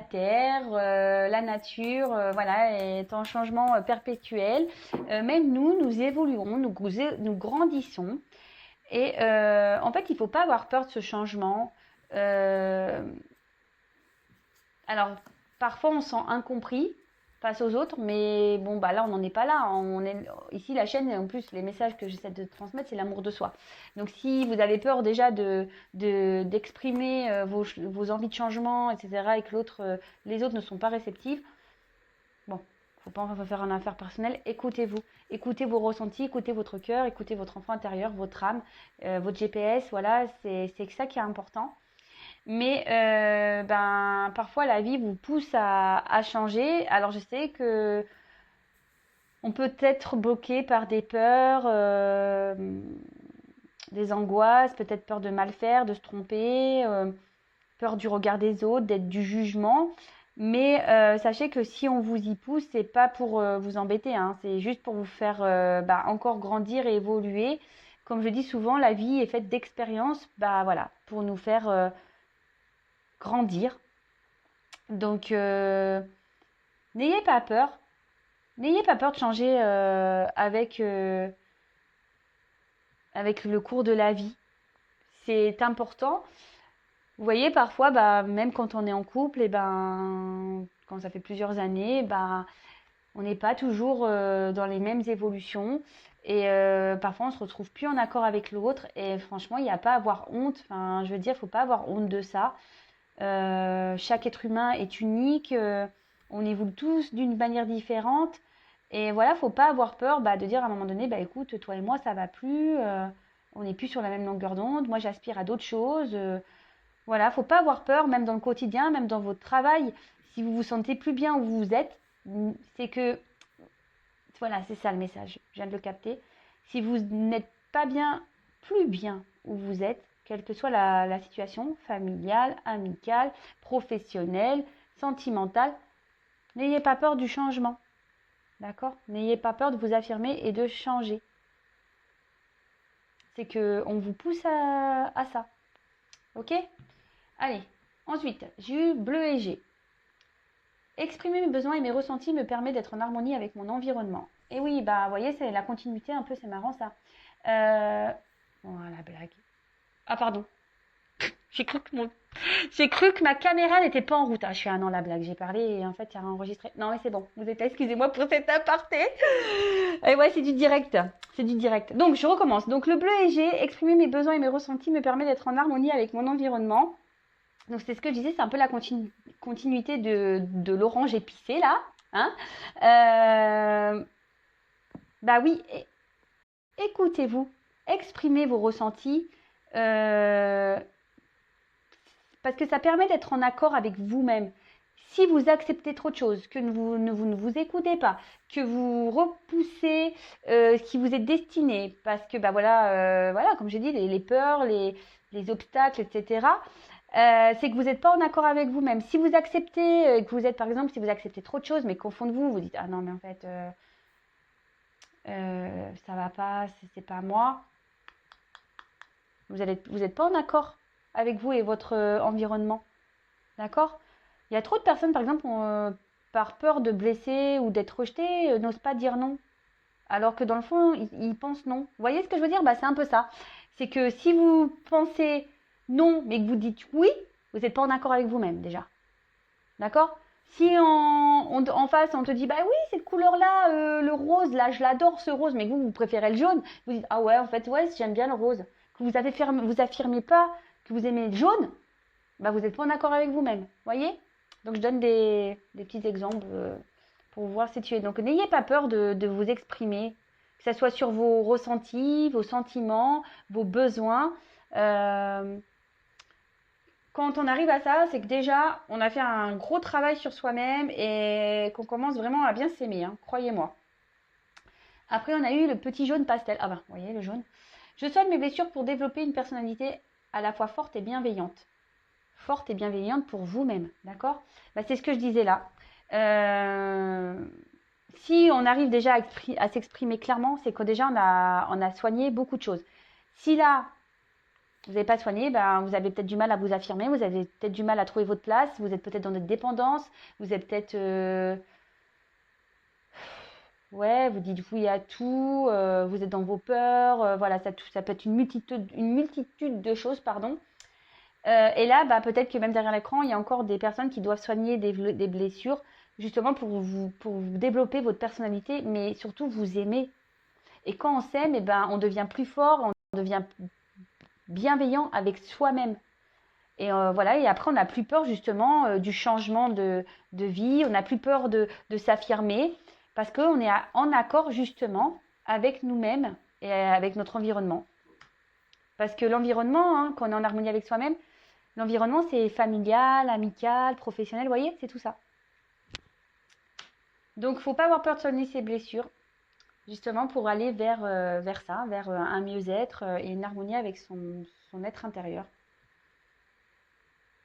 terre, la nature, voilà, est en changement perpétuel. Même nous évoluons, nous grandissons. Et en fait, il ne faut pas avoir peur de ce changement. Euh, alors, parfois, on se sent incompris face aux autres, mais bon, bah là, on n'en est pas là. Ici, la chaîne, et en plus, les messages que j'essaie de transmettre, c'est l'amour de soi. Donc, si vous avez peur déjà d'exprimer vos envies de changement, etc., et que les autres ne sont pas réceptifs, bon, faut pas en faire une affaire personnelle. Écoutez-vous, écoutez vos ressentis, écoutez votre cœur, écoutez votre enfant intérieur, votre âme, votre GPS. Voilà, c'est ça qui est important. Mais parfois la vie vous pousse à changer. Alors je sais que on peut être bloqué par des peurs, des angoisses, peut-être peur de mal faire, de se tromper, peur du regard des autres, d'être du jugement. Mais sachez que si on vous y pousse, c'est pas pour vous embêter, hein, c'est juste pour vous faire encore grandir et évoluer. Comme je dis souvent, la vie est faite d'expériences, voilà, pour nous faire grandir. Donc, n'ayez pas peur. N'ayez pas peur de changer avec le cours de la vie. C'est important. Vous voyez, parfois, même quand on est en couple, et quand ça fait plusieurs années, on n'est pas toujours dans les mêmes évolutions. Et parfois, on se retrouve plus en accord avec l'autre. Et franchement, il n'y a pas à avoir honte. Enfin, je veux dire, il ne faut pas avoir honte de ça. Chaque être humain est unique. On évolue tous d'une manière différente. Et voilà, faut pas avoir peur de dire à un moment donné, écoute, toi et moi, ça va plus. On n'est plus sur la même longueur d'onde. Moi, j'aspire à d'autres choses. Voilà, faut pas avoir peur, même dans le quotidien, même dans votre travail. Si vous vous sentez plus bien où vous êtes, c'est que, voilà, c'est ça le message. Je viens de le capter. Si vous n'êtes pas bien, plus bien où vous êtes, quelle que soit la situation, familiale, amicale, professionnelle, sentimentale, n'ayez pas peur du changement. D'accord? N'ayez pas peur de vous affirmer et de changer. C'est qu'on vous pousse à ça. Ok? Allez. Ensuite, j'ai eu bleu et G. Exprimer mes besoins et mes ressentis me permet d'être en harmonie avec mon environnement. Et oui, vous voyez, c'est la continuité un peu, c'est marrant ça. La blague. Ah, pardon. J'ai cru que ma caméra n'était pas en route. Ah, je suis non, la blague. J'ai parlé et en fait, il y a enregistré. Non, mais c'est bon. Vous êtes là, excusez-moi pour cet aparté. Et ouais, c'est du direct. C'est du direct. Donc, je recommence. Donc, le bleu et G, exprimer mes besoins et mes ressentis me permet d'être en harmonie avec mon environnement. Donc, c'est ce que je disais, c'est un peu la continuité de l'orange épicé, là. Hein. Oui, écoutez-vous. Exprimez vos ressentis. Parce que ça permet d'être en accord avec vous-même. Si vous acceptez trop de choses, que vous ne vous écoutez pas, que vous repoussez ce qui vous est destiné, parce que voilà, comme j'ai dit, les peurs, les obstacles, etc., c'est que vous n'êtes pas en accord avec vous-même. Si vous acceptez, que vous êtes par exemple, si vous acceptez trop de choses, mais qu'au fond de vous, vous dites ah non mais en fait ça va pas, c'est pas moi, vous n'êtes pas en accord avec vous et votre environnement. D'accord? Il y a trop de personnes, par exemple, par peur de blesser ou d'être rejetées, n'osent pas dire non. Alors que dans le fond, ils pensent non. Vous voyez ce que je veux dire? C'est un peu ça. C'est que si vous pensez non, mais que vous dites oui, vous n'êtes pas en accord avec vous-même déjà. D'accord? Si en face, on te dit, oui, cette couleur-là, le rose, là, je l'adore ce rose, mais que vous préférez le jaune, vous dites, ah ouais, en fait, ouais, j'aime bien le rose. Que vous affirmez pas que vous aimez le jaune, vous n'êtes pas en accord avec vous-même. Voyez? Donc, je donne des petits exemples pour vous voir situer. Donc, n'ayez pas peur de vous exprimer, que ce soit sur vos ressentis, vos sentiments, vos besoins. Quand on arrive à ça, c'est que déjà, on a fait un gros travail sur soi-même et qu'on commence vraiment à bien s'aimer, hein, croyez-moi. Après, on a eu le petit jaune pastel. Ah vous voyez le jaune. Je soigne mes blessures pour développer une personnalité à la fois forte et bienveillante. Forte et bienveillante pour vous-même, d'accord? C'est ce que je disais là. Si on arrive déjà à s'exprimer clairement, c'est que déjà on a soigné beaucoup de choses. Si là, vous n'avez pas soigné, ben, vous avez peut-être du mal à vous affirmer, vous avez peut-être du mal à trouver votre place, vous êtes peut-être dans une dépendance, vous êtes peut-être ouais, vous dites oui à tout, vous êtes dans vos peurs, voilà, ça peut être une multitude de choses, pardon. Et là, bah, peut-être que même derrière l'écran, il y a encore des personnes qui doivent soigner des blessures, justement pour vous développer votre personnalité, mais surtout vous aimer. Et quand on s'aime, eh ben, on devient plus fort, on devient bienveillant avec soi-même. Et voilà, et après, on n'a plus peur justement du changement de vie, on n'a plus peur de s'affirmer, parce qu'on est en accord justement avec nous-mêmes et avec notre environnement. Parce que l'environnement, hein, quand on est en harmonie avec soi-même, l'environnement c'est familial, amical, professionnel, vous voyez, c'est tout ça. Donc, il ne faut pas avoir peur de soigner ses blessures, justement pour aller vers ça, vers un mieux-être et une harmonie avec son être intérieur.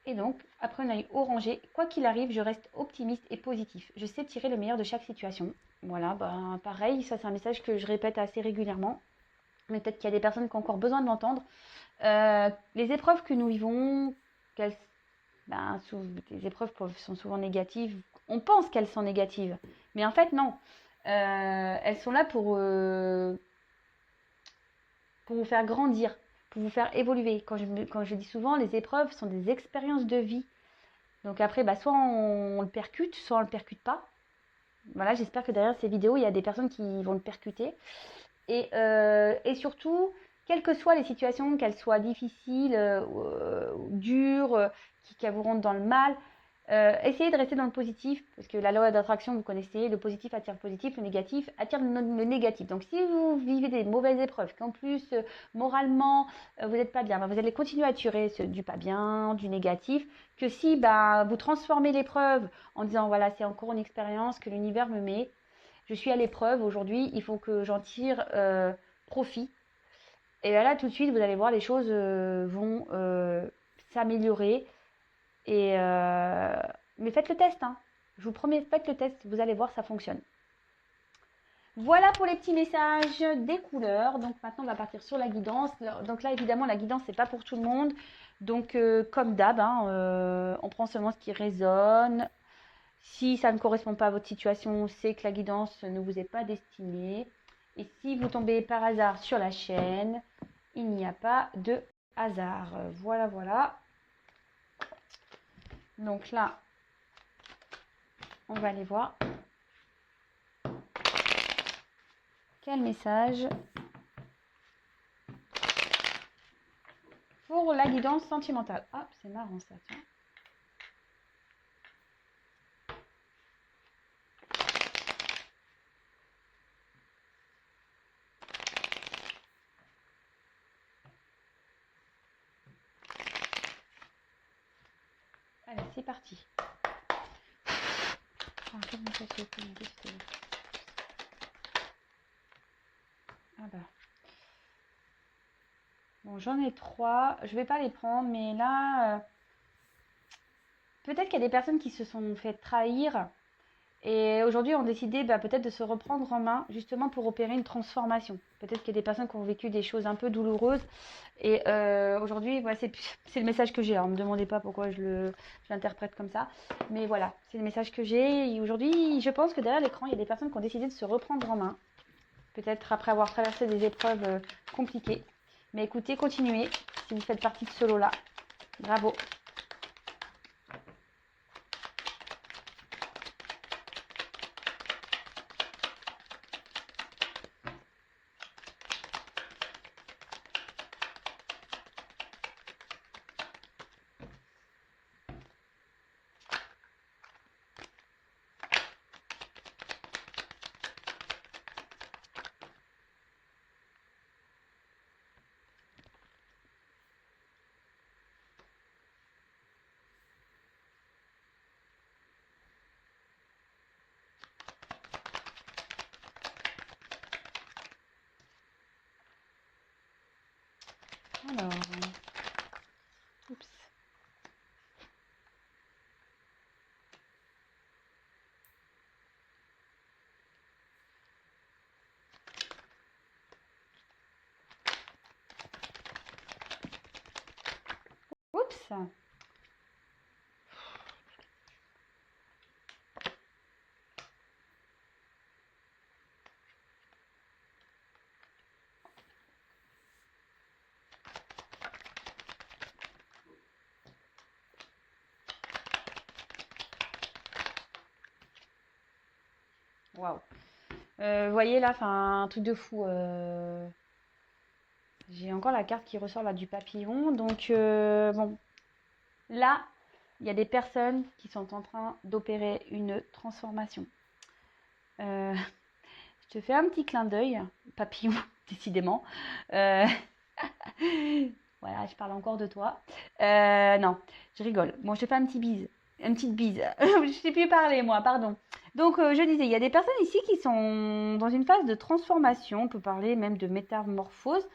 Et donc, après un œil orangé, quoi qu'il arrive, je reste optimiste et positif. Je sais tirer le meilleur de chaque situation. Voilà, bah, pareil, ça c'est un message que je répète assez régulièrement. Mais peut-être qu'il y a des personnes qui ont encore besoin de l'entendre. Les épreuves que nous vivons, ben, les épreuves sont souvent négatives. On pense qu'elles sont négatives, mais en fait non. Elles sont là pour vous faire grandir, pour vous faire évoluer. Quand je dis souvent, les épreuves sont des expériences de vie. Donc après, bah, soit on le percute, soit on le percute pas. Voilà, j'espère que derrière ces vidéos, il y a des personnes qui vont le percuter. Et surtout, quelles que soient les situations, qu'elles soient difficiles, dures, qui vous rentrent dans le mal, essayez de rester dans le positif, parce que la loi d'attraction, vous connaissez, le positif attire le positif, le négatif attire le négatif. Donc si vous vivez des mauvaises épreuves, qu'en plus, moralement, vous n'êtes pas bien, ben, vous allez continuer à attirer du pas bien, du négatif, que si bah, vous transformez l'épreuve en disant, voilà, c'est encore une expérience que l'univers me met, je suis à l'épreuve aujourd'hui, il faut que j'en tire profit. Et là, tout de suite, vous allez voir, les choses vont s'améliorer. Mais faites le test, hein. Je vous promets, faites le test, vous allez voir, ça fonctionne. Voilà pour les petits messages des couleurs. Donc maintenant, on va partir sur la guidance. Donc là, évidemment, la guidance, c'est pas pour tout le monde. Donc, comme d'hab, hein, on prend seulement ce qui résonne. Si ça ne correspond pas à votre situation, c'est que la guidance ne vous est pas destinée. Et si vous tombez par hasard sur la chaîne, il n'y a pas de hasard. Voilà, voilà. Donc là, on va aller voir. Quel message pour la guidance sentimentale? Ah, c'est marrant ça, tiens. Allez, c'est parti. Ah bah. Bon, j'en ai 3. Je vais pas les prendre, mais là, peut-être qu'il y a des personnes qui se sont fait trahir et aujourd'hui ont décidé peut-être de se reprendre en main justement pour opérer une transformation. Peut-être qu'il y a des personnes qui ont vécu des choses un peu douloureuses et aujourd'hui, voilà, c'est le message que j'ai. Alors, ne me demandez pas pourquoi je l'interprète comme ça, mais voilà, c'est le message que j'ai. Et aujourd'hui, je pense que derrière l'écran, il y a des personnes qui ont décidé de se reprendre en main, peut-être après avoir traversé des épreuves compliquées. Mais écoutez, continuez si vous faites partie de ce lot-là. Bravo. Alors, oups. Waouh. Vous voyez là, enfin, un truc de fou. J'ai encore la carte qui ressort là du papillon. Donc, bon, là, il y a des personnes qui sont en train d'opérer une transformation. Je te fais un petit clin d'œil, papillon, décidément. Euh, Voilà, je parle encore de toi. Non, je rigole. Bon, je te fais un petit bise. Une petite bise. Je ne sais plus parler, moi, pardon. Donc, je disais, il y a des personnes ici qui sont dans une phase de transformation. On peut parler même de métamorphose.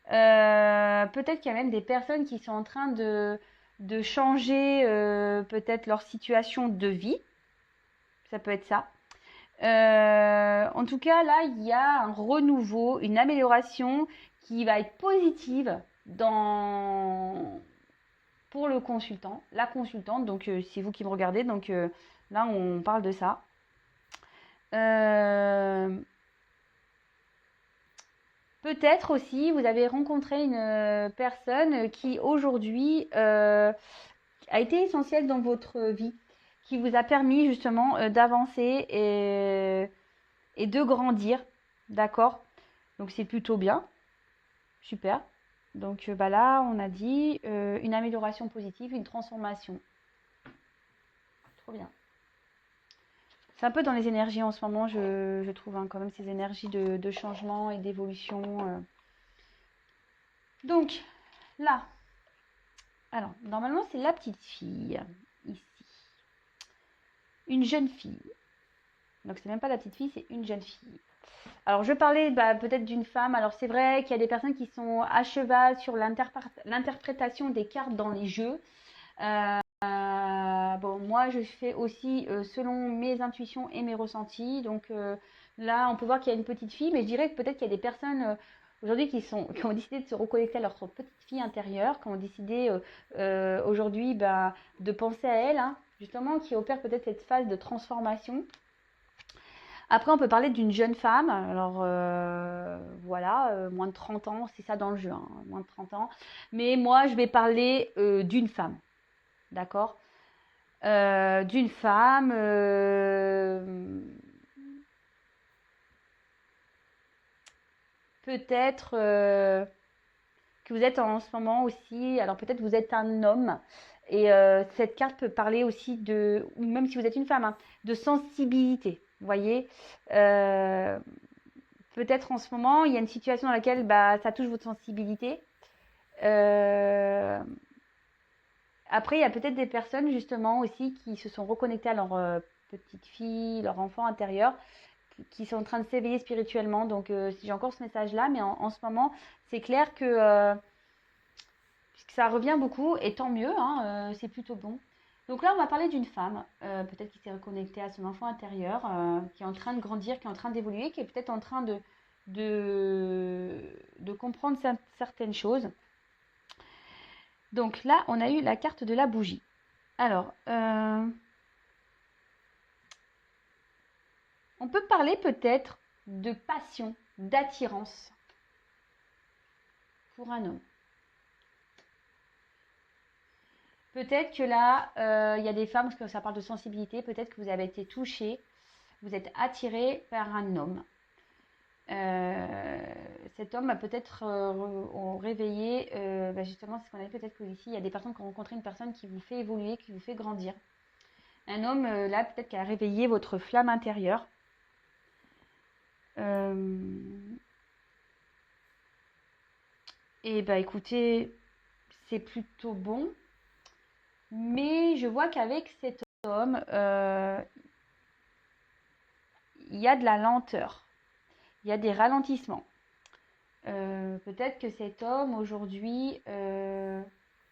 Peut-être qu'il y a même des personnes qui sont en train de changer peut-être leur situation de vie. Ça peut être ça. En tout cas, là, il y a un renouveau, une amélioration qui va être positive pour le consultant, la consultante. Donc, c'est vous qui me regardez. Donc, là, on parle de ça. Peut-être aussi, vous avez rencontré une personne qui aujourd'hui a été essentielle dans votre vie, qui vous a permis justement d'avancer et de grandir. D'accord? Donc c'est plutôt bien. Super. Donc bah là, on a dit une amélioration positive, une transformation. Trop bien. C'est un peu dans les énergies en ce moment, je trouve, hein, quand même, ces énergies de changement et d'évolution. Donc, là, alors, normalement, c'est la petite fille, ici. Une jeune fille. Donc, c'est même pas la petite fille, c'est une jeune fille. Alors, je parlais peut-être d'une femme. Alors, c'est vrai qu'il y a des personnes qui sont à cheval sur l'interprétation des cartes dans les jeux. Bon, moi, je fais aussi selon mes intuitions et mes ressentis. Donc, là, on peut voir qu'il y a une petite fille, mais je dirais que peut-être qu'il y a des personnes aujourd'hui qui ont décidé de se reconnecter à leur petite fille intérieure, qui ont décidé aujourd'hui de penser à elle, hein, justement, qui opère peut-être cette phase de transformation. Après, on peut parler d'une jeune femme. Alors, voilà, moins de 30 ans, c'est ça dans le jeu, hein, moins de 30 ans. Mais moi, je vais parler d'une femme, d'accord? D'une femme, peut-être que vous êtes en ce moment aussi, alors peut-être vous êtes un homme, et cette carte peut parler aussi ou même si vous êtes une femme, hein, de sensibilité, vous voyez. Peut-être en ce moment, il y a une situation dans laquelle ça touche votre sensibilité. Après, il y a peut-être des personnes justement aussi qui se sont reconnectées à leur petite fille, leur enfant intérieur, qui sont en train de s'éveiller spirituellement. Donc, si j'ai encore ce message-là, mais en ce moment, c'est clair que ça revient beaucoup, et tant mieux, hein, c'est plutôt bon. Donc là, on va parler d'une femme, peut-être qui s'est reconnectée à son enfant intérieur, qui est en train de grandir, qui est en train d'évoluer, qui est peut-être en train de comprendre certaines choses. Donc là, on a eu la carte de la bougie. Alors, on peut parler peut-être de passion, d'attirance pour un homme. Peut-être que là, il y a des femmes, parce que ça parle de sensibilité, peut-être que vous avez été touché, vous êtes attiré par un homme. Cet homme va peut-être réveiller, justement, c'est ce qu'on a dit, peut-être que ici, il y a des personnes qui ont rencontré une personne qui vous fait évoluer, qui vous fait grandir. Un homme, là, peut-être qui a réveillé votre flamme intérieure. Et écoutez, c'est plutôt bon. Mais je vois qu'avec cet homme, il y a de la lenteur. Il y a des ralentissements. Peut-être que cet homme aujourd'hui,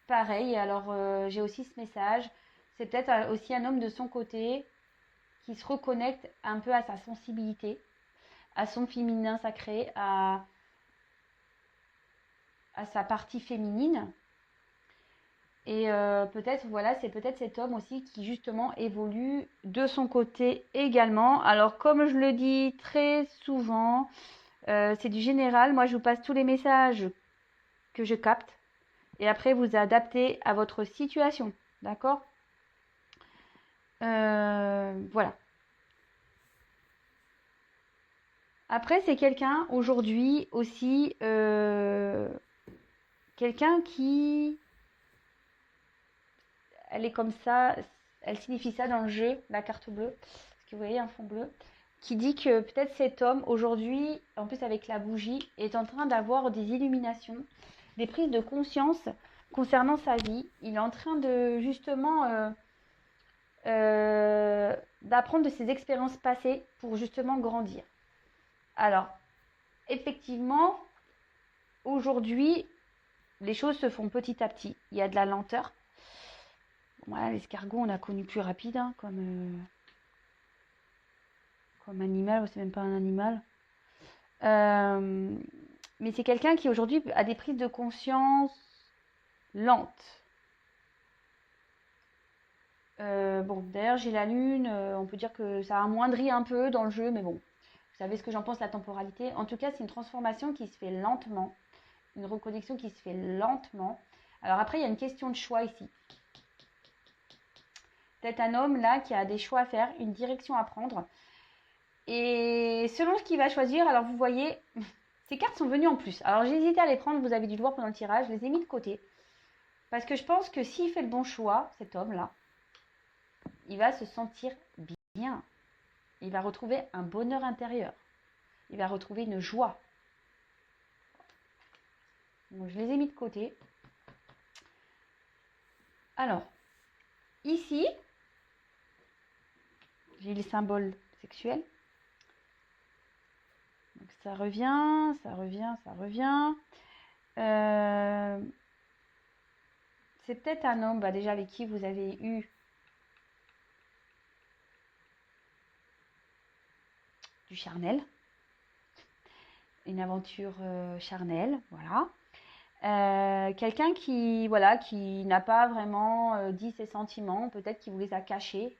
pareil, alors j'ai aussi ce message, c'est peut-être aussi un homme de son côté qui se reconnecte un peu à sa sensibilité, à son féminin sacré, à sa partie féminine. Et peut-être, voilà, c'est peut-être cet homme aussi qui justement évolue de son côté également. Alors, comme je le dis très souvent, c'est du général. Moi, je vous passe tous les messages que je capte. Et après, vous adaptez à votre situation. D'accord? Voilà. Après, c'est quelqu'un aujourd'hui aussi, quelqu'un qui, elle est comme ça, elle signifie ça dans le jeu, la carte bleue, parce que vous voyez un fond bleu, qui dit que peut-être cet homme aujourd'hui, en plus avec la bougie, est en train d'avoir des illuminations, des prises de conscience concernant sa vie. Il est en train de justement d'apprendre de ses expériences passées pour justement grandir. Alors, effectivement, aujourd'hui, les choses se font petit à petit. Il y a de la lenteur. Voilà, l'escargot, on a connu plus rapide hein, comme animal. C'est même pas un animal. Mais c'est quelqu'un qui aujourd'hui a des prises de conscience lentes. Bon, d'ailleurs, j'ai la lune. On peut dire que ça amoindrit un peu dans le jeu, mais bon, vous savez ce que j'en pense, la temporalité. En tout cas, c'est une transformation qui se fait lentement, une reconnexion qui se fait lentement. Alors après, il y a une question de choix ici. Peut-être un homme là qui a des choix à faire, une direction à prendre. Et selon ce qu'il va choisir, alors vous voyez, ces cartes sont venues en plus. Alors j'ai hésité à les prendre, vous avez dû le voir pendant le tirage, je les ai mis de côté. Parce que je pense que s'il fait le bon choix, cet homme-là, il va se sentir bien. Il va retrouver un bonheur intérieur. Il va retrouver une joie. Donc je les ai mis de côté. Alors, ici, j'ai les symboles sexuels. Donc ça revient, ça revient, ça revient. C'est peut-être un homme déjà avec qui vous avez eu du charnel, une aventure charnelle, voilà. Quelqu'un qui, voilà, qui n'a pas vraiment dit ses sentiments, peut-être qu'il vous les a cachés,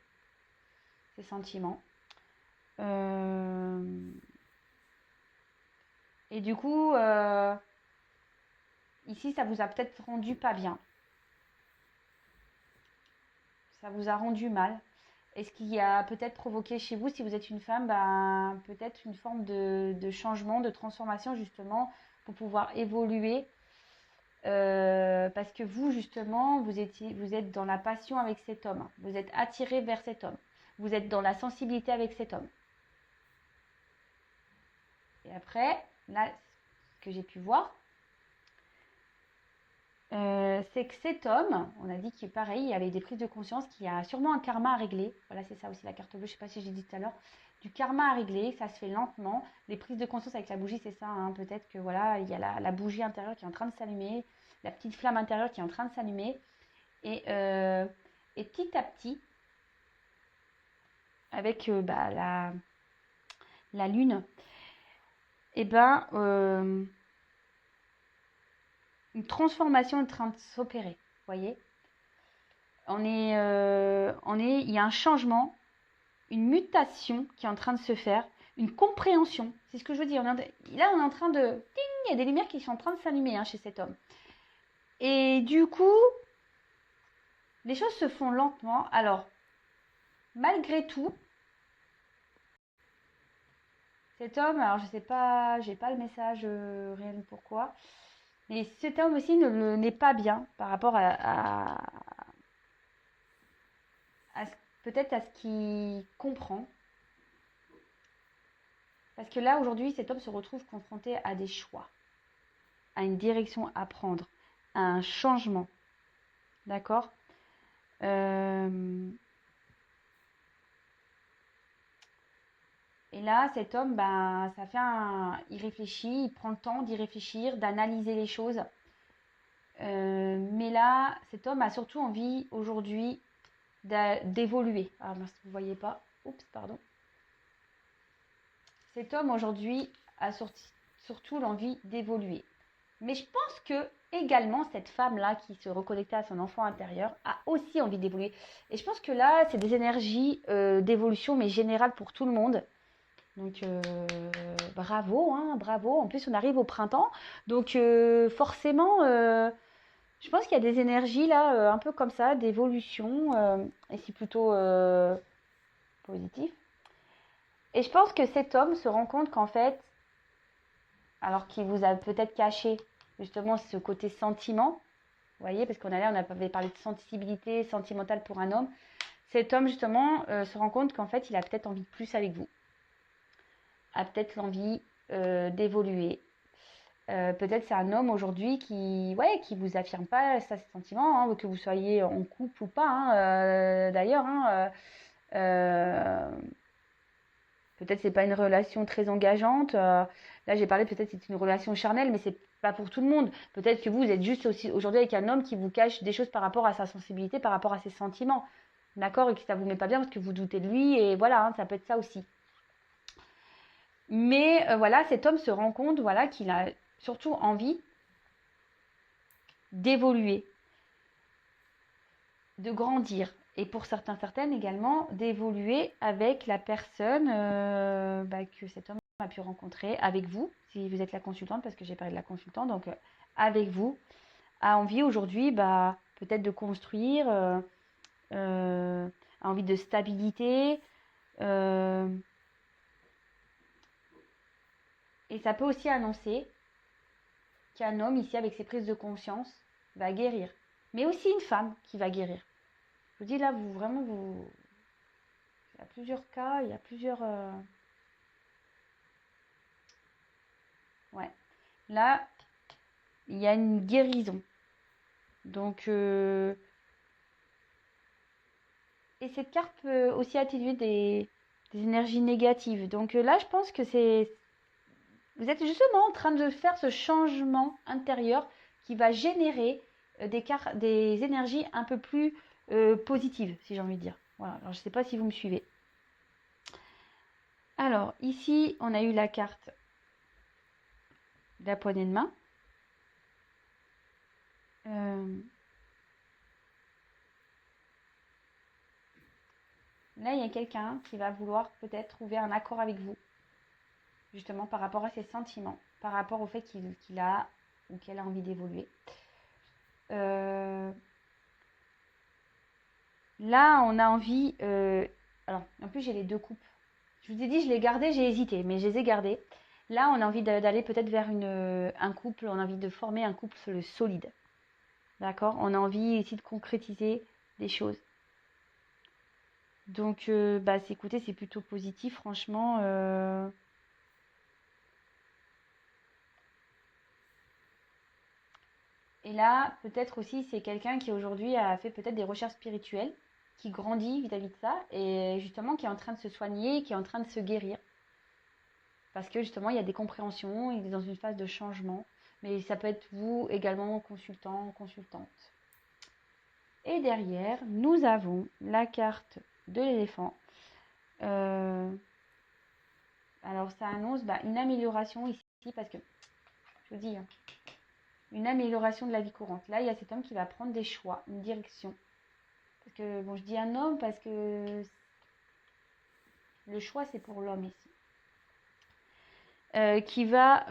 ses sentiments. Et du coup, ici, ça vous a peut-être rendu pas bien. Ça vous a rendu mal. Et ce qui a peut-être provoqué chez vous, si vous êtes une femme, peut-être une forme de changement, de transformation justement, pour pouvoir évoluer. Parce que vous, justement, vous êtes dans la passion avec cet homme. Vous êtes attiré vers cet homme. Vous êtes dans la sensibilité avec cet homme. Et après, là, ce que j'ai pu voir, c'est que cet homme, on a dit qu'il est pareil, il avait des prises de conscience, qu'il y a sûrement un karma à régler. Voilà, c'est ça aussi la carte bleue, je ne sais pas si j'ai dit tout à l'heure. Du karma à régler, ça se fait lentement. Les prises de conscience avec la bougie, c'est ça. Hein. Peut-être que voilà, il y a la bougie intérieure qui est en train de s'allumer, la petite flamme intérieure qui est en train de s'allumer. Et petit à petit, avec la lune, et une transformation est en train de s'opérer. Vous voyez, il y a un changement, une mutation qui est en train de se faire, une compréhension. C'est ce que je veux dire. Là, on est en train de... Ding, il y a des lumières qui sont en train de s'allumer hein, chez cet homme. Et du coup, les choses se font lentement. Alors, malgré tout, cet homme, alors je sais pas, j'ai pas le message réel pourquoi, mais cet homme aussi n'est pas bien par rapport peut-être à ce qu'il comprend. Parce que là, aujourd'hui, cet homme se retrouve confronté à des choix, à une direction à prendre, à un changement. D'accord Et là, cet homme, il réfléchit, il prend le temps d'y réfléchir, d'analyser les choses. Mais là, cet homme a surtout envie aujourd'hui d'évoluer. Ah mince, vous ne voyez pas. Oups, pardon. Cet homme aujourd'hui a surtout l'envie d'évoluer. Mais je pense que également cette femme-là qui se reconnectait à son enfant intérieur a aussi envie d'évoluer. Et je pense que là, c'est des énergies d'évolution, mais générales pour tout le monde. Donc bravo, hein, bravo. En plus, on arrive au printemps. Donc forcément, je pense qu'il y a des énergies là, un peu comme ça, d'évolution. Et c'est plutôt positif. Et je pense que cet homme se rend compte qu'en fait, alors qu'il vous a peut-être caché justement ce côté sentiment, vous voyez, parce qu'on avait parlé de sensibilité sentimentale pour un homme, cet homme justement se rend compte qu'en fait, il a peut-être envie de plus avec vous, a peut-être l'envie d'évoluer. Peut-être c'est un homme aujourd'hui qui vous affirme pas ses sentiments, hein, que vous soyez en couple ou pas, hein, d'ailleurs. Hein, peut-être c'est pas une relation très engageante. Là, j'ai parlé peut-être c'est une relation charnelle, mais c'est pas pour tout le monde. Peut-être que vous êtes juste aussi aujourd'hui avec un homme qui vous cache des choses par rapport à sa sensibilité, par rapport à ses sentiments. D'accord? Et que ça vous met pas bien parce que vous doutez de lui. Et voilà, hein, ça peut être ça aussi. Mais voilà, cet homme se rend compte voilà, qu'il a surtout envie d'évoluer, de grandir. Et pour certaines également, d'évoluer avec la personne que cet homme a pu rencontrer, avec vous, si vous êtes la consultante, parce que j'ai parlé de la consultante, donc avec vous, a envie aujourd'hui peut-être de construire, a envie de stabilité. Et ça peut aussi annoncer qu'un homme ici, avec ses prises de conscience, va guérir. Mais aussi une femme qui va guérir. Je vous dis là, il y a plusieurs cas, il y a plusieurs... Ouais. Là, il y a une guérison. Donc, et cette carte peut aussi atténuer des énergies négatives. Donc là, je pense que vous êtes justement en train de faire ce changement intérieur qui va générer des énergies un peu plus positives, si j'ai envie de dire. Voilà. Alors, je ne sais pas si vous me suivez. Alors, ici, on a eu la carte de la poignée de main. Là, il y a quelqu'un qui va vouloir peut-être trouver un accord avec vous, justement par rapport à ses sentiments, par rapport au fait qu'il a ou qu'elle a envie d'évoluer. Là, on a envie... alors, en plus, j'ai les deux coupes. Je vous ai dit, je les gardais, j'ai hésité, mais je les ai gardées. Là, on a envie d'aller peut-être vers un couple, on a envie de former un couple solide. D'accord? On a envie ici de concrétiser des choses. Donc, écoutez, c'est plutôt positif, franchement. Et là, peut-être aussi, c'est quelqu'un qui aujourd'hui a fait peut-être des recherches spirituelles, qui grandit vis-à-vis de ça, et justement qui est en train de se soigner, qui est en train de se guérir. Parce que justement, il y a des compréhensions, il est dans une phase de changement. Mais ça peut être vous également, consultant, consultante. Et derrière, nous avons la carte de l'éléphant. Alors, ça annonce une amélioration ici, parce que, je vous dis, hein, une amélioration de la vie courante. Là, il y a cet homme qui va prendre des choix, une direction. Parce que, bon, je dis un homme parce que le choix, c'est pour l'homme ici. Qui va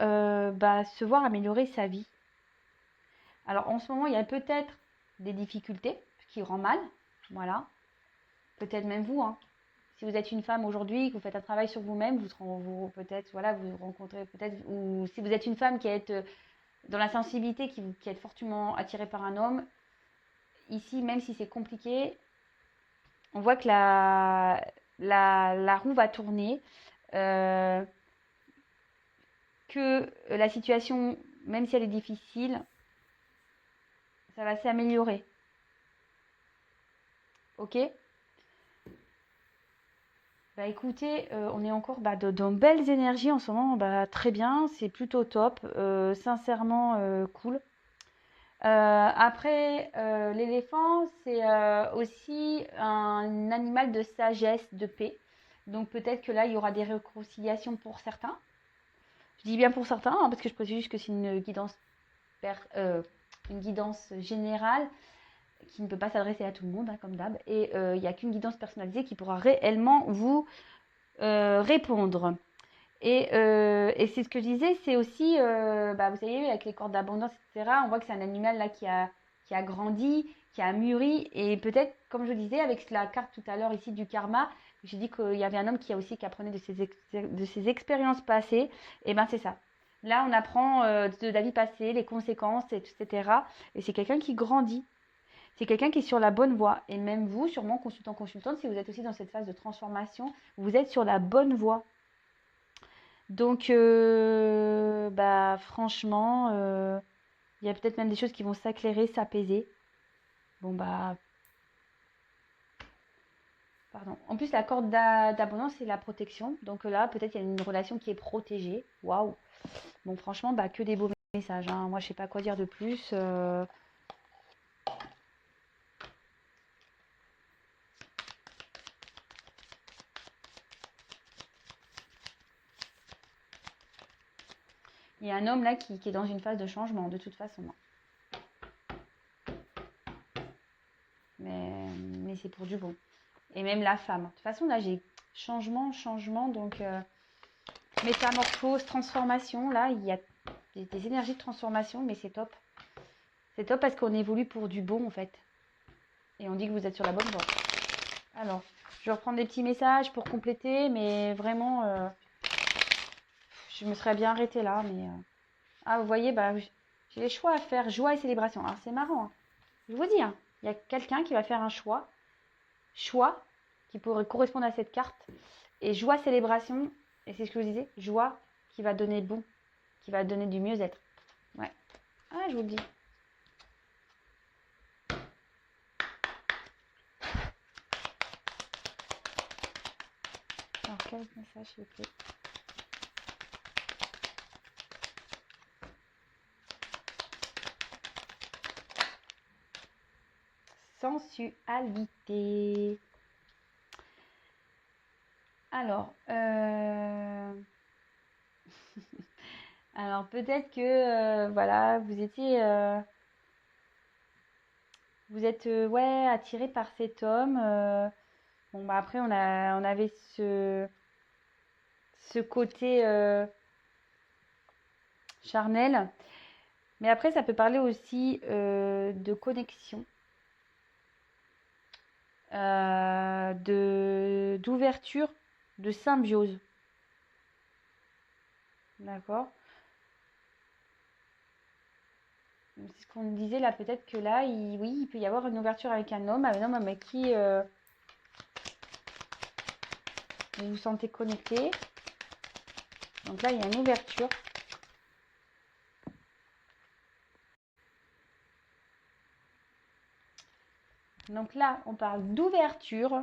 se voir améliorer sa vie. Alors, en ce moment, il y a peut-être des difficultés, ce qui rend mal. Voilà. Peut-être même vous, hein. Si vous êtes une femme aujourd'hui, que vous faites un travail sur vous-même, vous peut-être, voilà, vous rencontrez peut-être, ou si vous êtes une femme qui est dans la sensibilité, qui est fortement attirée par un homme, ici, même si c'est compliqué, on voit que la roue va tourner, que la situation, même si elle est difficile, ça va s'améliorer. Ok? Écoutez, on est encore dans belles énergies en ce moment, très bien, c'est plutôt top, sincèrement cool. Après, l'éléphant, c'est aussi un animal de sagesse, de paix. Donc peut-être que là, il y aura des réconciliations pour certains. Je dis bien pour certains, hein, parce que je précise juste que c'est une guidance une guidance générale qui ne peut pas s'adresser à tout le monde, hein, comme d'hab. Et il n'y a qu'une guidance personnalisée qui pourra réellement vous répondre. Et c'est ce que je disais, c'est aussi, vous savez, avec les cordes d'abondance, etc., on voit que c'est un animal là qui a grandi, qui a mûri. Et peut-être, comme je disais, avec la carte tout à l'heure ici du karma, j'ai dit qu'il y avait un homme qui apprenait de ses expériences passées. Et ben c'est ça. Là, on apprend de la vie passée, les conséquences, etc. Et c'est quelqu'un qui grandit. C'est quelqu'un qui est sur la bonne voie. Et même vous, sûrement, consultante, si vous êtes aussi dans cette phase de transformation, vous êtes sur la bonne voie. Donc, franchement, il y a peut-être même des choses qui vont s'éclairer, s'apaiser. Bon, pardon. En plus, la corde d'abondance, c'est la protection. Donc là, peut-être il y a une relation qui est protégée. Waouh. Bon, franchement, que des beaux messages, hein. Moi, je sais pas quoi dire de plus. Il y a un homme là qui est dans une phase de changement, de toute façon. Mais c'est pour du bon. Et même la femme. De toute façon, là, j'ai changement. Donc, métamorphose, transformation. Là, il y a des énergies de transformation, mais c'est top. C'est top parce qu'on évolue pour du bon, en fait. Et on dit que vous êtes sur la bonne voie. Alors, je vais reprendre des petits messages pour compléter, mais vraiment, je me serais bien arrêtée là. Mais vous voyez, j'ai les choix à faire, joie et célébration. Alors, c'est marrant, hein. Je vous dis, hein, il y a quelqu'un qui va faire un choix qui pourrait correspondre à cette carte. Et joie, célébration, et c'est ce que je vous disais, joie qui va donner bon, qui va donner du mieux-être. Ouais. Ah, je vous le dis. Alors, quel message, s'il vous plaît? Sensualité. Alors, alors peut-être que voilà, vous êtes attiré par cet homme. Après on avait ce côté charnel, mais après ça peut parler aussi de connexion, d'ouverture, de symbiose. D'accord? C'est ce qu'on disait là, peut-être que là, il peut y avoir une ouverture avec un homme avec qui vous vous sentez connecté. Donc là, il y a une ouverture. Donc là, on parle d'ouverture.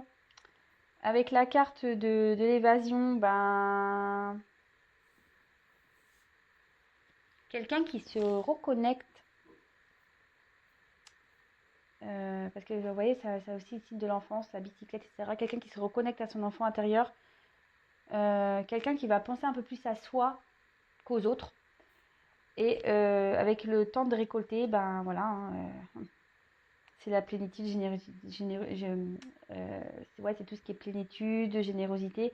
Avec la carte de l'évasion, quelqu'un qui se reconnecte. Parce que vous voyez, ça aussi signe de l'enfance, la bicyclette, etc. Quelqu'un qui se reconnecte à son enfant intérieur. Quelqu'un qui va penser un peu plus à soi qu'aux autres. Et avec le temps de récolter, c'est la plénitude, c'est tout ce qui est plénitude, générosité.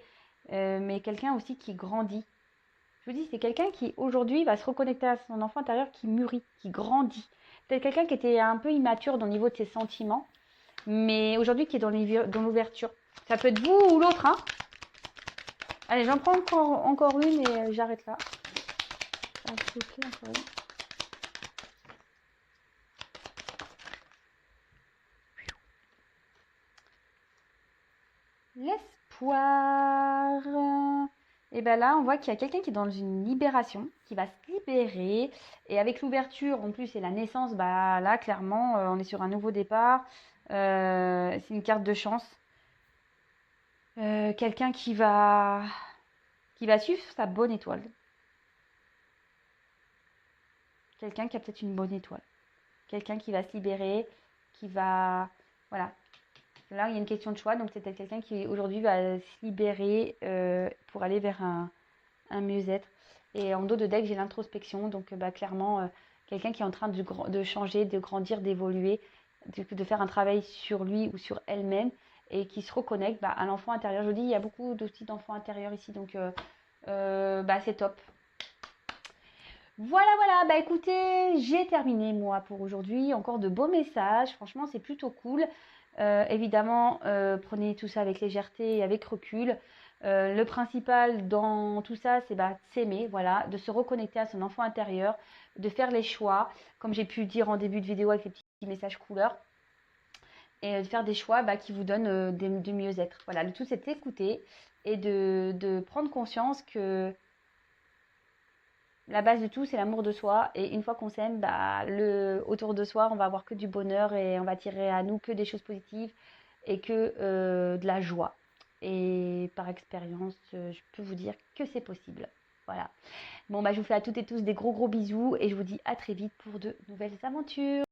Mais quelqu'un aussi qui grandit. Je vous dis, c'est quelqu'un qui aujourd'hui va se reconnecter à son enfant intérieur qui mûrit, qui grandit. Peut-être quelqu'un qui était un peu immature au niveau de ses sentiments, mais aujourd'hui qui est dans l'ouverture. Ça peut être vous ou l'autre, hein. Allez, j'en prends encore une et j'arrête là. S'il vous plaît, encore une. L'espoir. Et là, on voit qu'il y a quelqu'un qui est dans une libération, qui va se libérer. Et avec l'ouverture, en plus, et la naissance, là, clairement, on est sur un nouveau départ. C'est une carte de chance. Quelqu'un qui va suivre sa bonne étoile. Quelqu'un qui a peut-être une bonne étoile. Quelqu'un qui va se libérer, qui va... Voilà. Là, il y a une question de choix. Donc, c'est peut-être quelqu'un qui, aujourd'hui, va se libérer pour aller vers un mieux-être. Et en dos de deck, j'ai l'introspection. Donc, clairement, quelqu'un qui est en train de changer, de grandir, d'évoluer, de faire un travail sur lui ou sur elle-même et qui se reconnecte à l'enfant intérieur. Je vous dis, il y a beaucoup aussi d'enfants intérieurs ici, donc c'est top. Voilà, voilà, bah écoutez, j'ai terminé moi pour aujourd'hui. Encore de beaux messages, franchement c'est plutôt cool. Évidemment, prenez tout ça avec légèreté et avec recul. Le principal dans tout ça, c'est s'aimer, voilà, de se reconnecter à son enfant intérieur, de faire les choix, comme j'ai pu le dire en début de vidéo avec les petits messages couleurs, et de faire des choix qui vous donnent du mieux-être. Voilà, le tout c'est d'écouter et de prendre conscience que la base de tout, c'est l'amour de soi. Et une fois qu'on s'aime, autour de soi, on va avoir que du bonheur et on va tirer à nous que des choses positives et que de la joie. Et par expérience, je peux vous dire que c'est possible. Voilà. Bon, je vous fais à toutes et tous des gros bisous et je vous dis à très vite pour de nouvelles aventures.